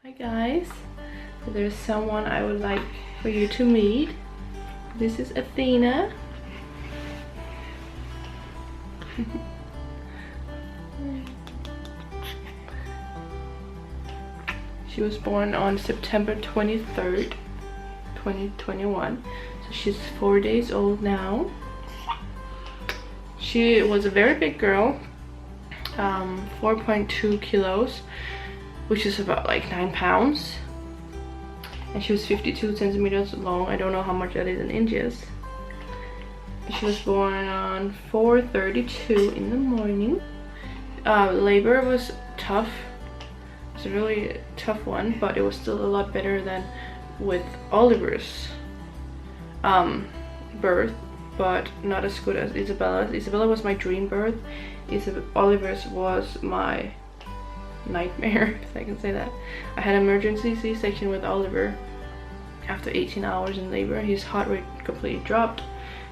Hi guys, so there's someone I would like for you to meet. This is Athena. She was born on September 23rd, 2021. So she's 4 days old now. She was a very big girl, 4.2 kilos, which is about like 9 pounds. And she was 52 centimeters long. I don't know how much that is in inches. She was born on 4:32 in the morning. Labor was tough. It's a really tough one, but it was still a lot better than with Oliver's birth, but not as good as Isabella's. Isabella was my dream birth. Oliver's was my nightmare, if I can say that. I had an emergency C-section with Oliver. After 18 hours in labor, his heart rate completely dropped.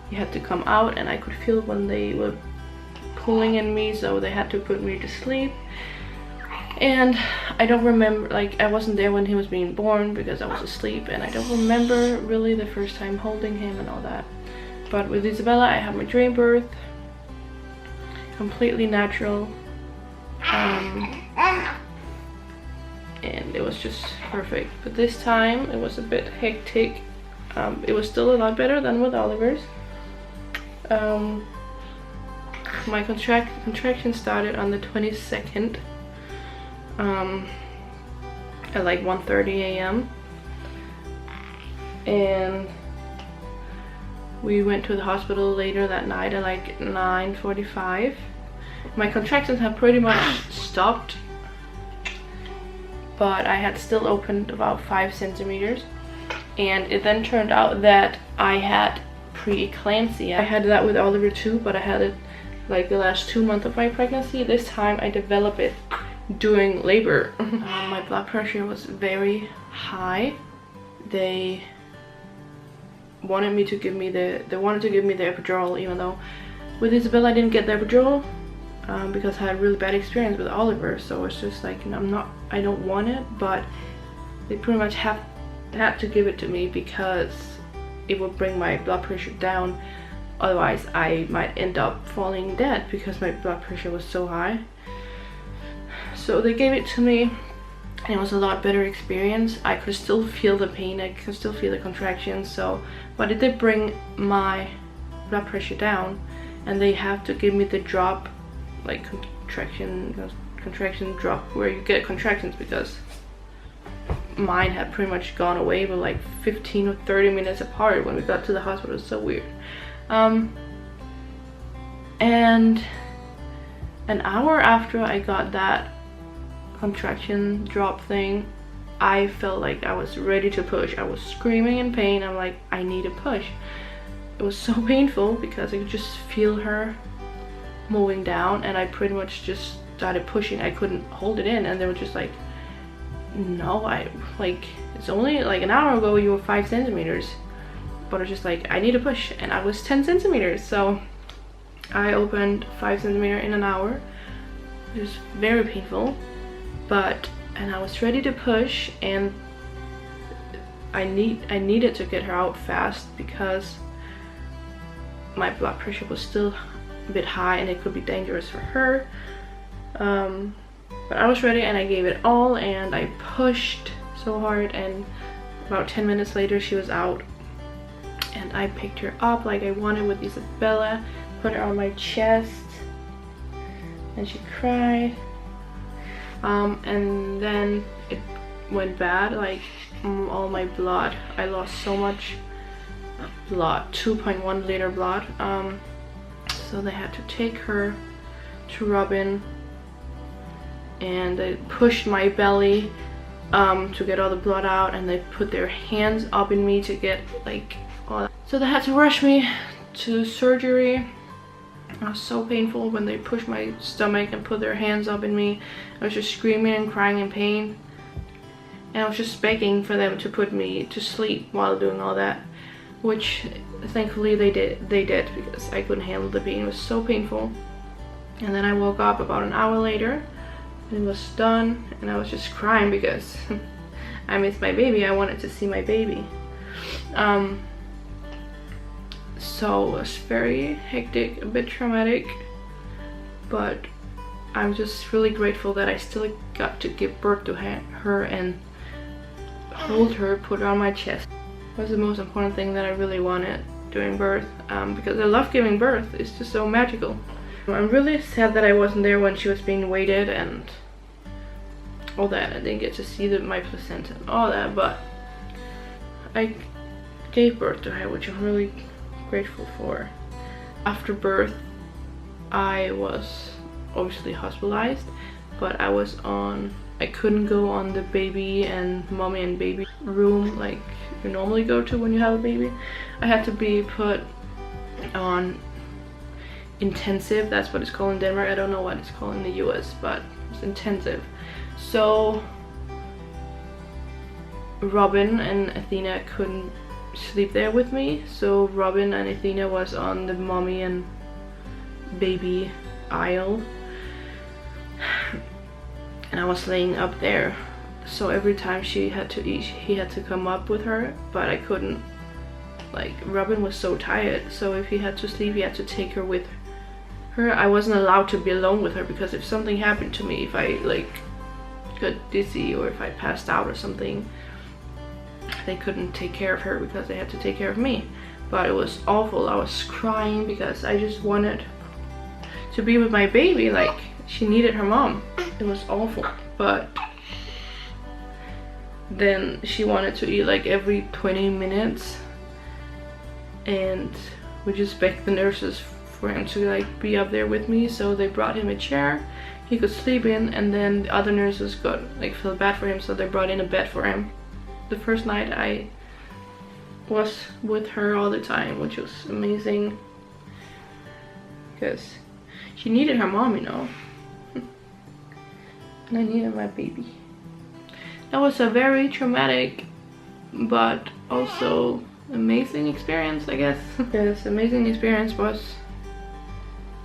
He had to come out, and I could feel when they were pulling in me, so they had to put me to sleep. And I don't remember, like, I wasn't there when he was being born because I was asleep, and I don't remember really the first time holding him and all that. But with Isabella, I had my dream birth, completely natural, and it was just perfect. But this time it was a bit hectic. It was still a lot better than with Oliver's. My contraction started on the 22nd at like 1:30 a.m. and we went to the hospital later that night at like 9:45. My contractions have pretty much stopped, but I had still opened about 5 centimeters, and it then turned out that I had pre-eclampsia. I had that with Oliver too, but I had it like the last 2 months of my pregnancy. This time I developed it during labor. My blood pressure was very high. They wanted to give me the epidural, even though with Isabella I didn't get the epidural because I had a really bad experience with Oliver. So it's just like, I don't want it, but they pretty much had to give it to me because it would bring my blood pressure down. Otherwise I might end up falling dead because my blood pressure was so high. So they gave it to me, and it was a lot better experience. I could still feel the pain, I could still feel the contractions, but it did bring my blood pressure down. And they have to give me the drop, like contraction drop, where you get contractions, because mine had pretty much gone away with like 15 or 30 minutes apart when we got to the hospital. It was so weird. And an hour after I got that contraction drop thing, I felt like I was ready to push. I was screaming in pain. I'm like, I need to push. It was so painful because I could just feel her moving down, and I pretty much just started pushing. I couldn't hold it in, and they were just like, no, it's only like an hour ago you were 5 centimeters. But I was just like, I need to push, and I was 10 centimeters. So I opened 5 centimeters in an hour. It was very painful, and I was ready to push, and I needed to get her out fast because my blood pressure was still a bit high and it could be dangerous for her. But I was ready, and I gave it all, and I pushed so hard, and about 10 minutes later she was out, and I picked her up like I wanted with Isabella, put her on my chest, and she cried. And then it went bad, like all my blood. I lost so much blood, 2.1 liter blood. So they had to take her to Robin, and they pushed my belly to get all the blood out, and they put their hands up in me to get like all that. So they had to rush me to surgery. It was so painful when they pushed my stomach and put their hands up in me. I was just screaming and crying in pain, and I was just begging for them to put me to sleep while doing all that, which thankfully they did because I couldn't handle the pain. It was so painful. And then I woke up about an hour later, and it was done, and I was just crying because I miss my baby. I wanted to see my baby. So it was very hectic, a bit traumatic, but I'm just really grateful that I still got to give birth to her and hold her, put her on my chest. It was the most important thing that I really wanted during birth, because I love giving birth. It's just so magical. I'm really sad that I wasn't there when she was being weighed and all that. I didn't get to see my placenta and all that, but I gave birth to her, which I'm really grateful for. After birth, I was obviously hospitalized, but I couldn't go on the baby and mommy and baby room like you normally go to when you have a baby. I had to be put on intensive. That's what it's called in Denmark. I don't know what it's called in the US, but it's intensive. So Robin and Athena couldn't sleep there with me, so Robin and Athena was on the mommy and baby aisle, and I was laying up there. So every time she had to eat, he had to come up with her, but I couldn't. Like, Robin was so tired, so if he had to sleep, he had to take her with her. I wasn't allowed to be alone with her, because if something happened to me, if I like got dizzy or if I passed out or something, they couldn't take care of her because they had to take care of me. But it was awful. I was crying because I just wanted to be with my baby. Like, she needed her mom. It was awful. But then she wanted to eat like every 20 minutes, and we just begged the nurses for him to like be up there with me. So they brought him a chair he could sleep in, and then the other nurses felt bad for him, so they brought in a bed for him. The first night I was with her all the time, which was amazing, because she needed her mom, you know, and I needed my baby. That was a very traumatic but also amazing experience, I guess. Yes, amazing experience was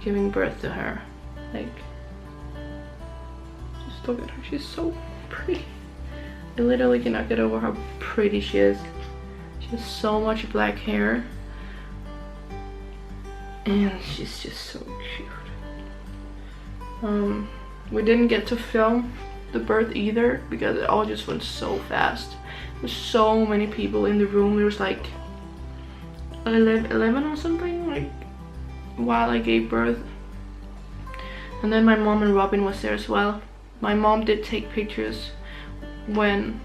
giving birth to her. Like, just look at her, she's so pretty. I literally cannot get over how pretty she is. She has so much black hair, and she's just so cute. We didn't get to film the birth either because it all just went so fast. There's so many people in the room. There was like 11 or something, like, while I gave birth. And then my mom and Robin was there as well. My mom did take pictures when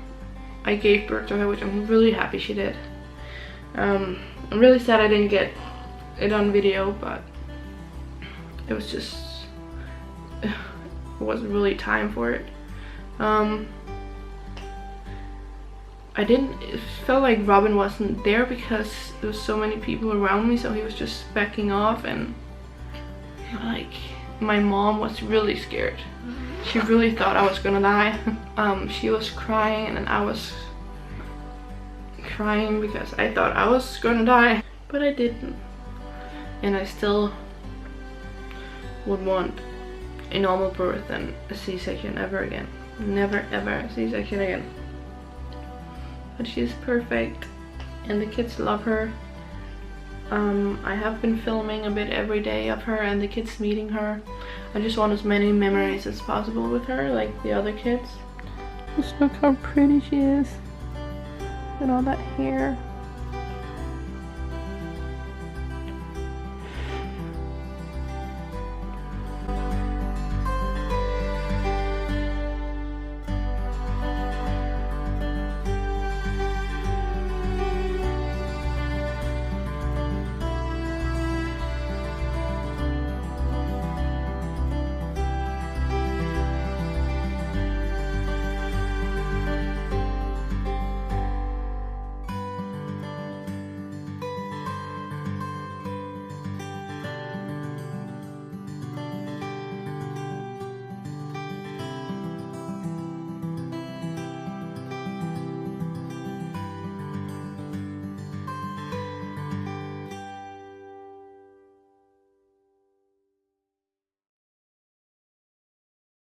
I gave birth to her, which I'm really happy she did. I'm really sad I didn't get it on video, but it was just, it wasn't really time for it. It felt like Robin wasn't there because there was so many people around me, so he was just backing off, and like, my mom was really scared. She really thought I was gonna die. She was crying and I was crying because I thought I was gonna die, but I didn't. And I still would want a normal birth and a C-section ever again. Never ever a C-section again. But she's perfect and the kids love her. I have been filming a bit every day of her and the kids meeting her. I just want as many memories as possible with her, like the other kids. Just look how pretty she is. And all that hair.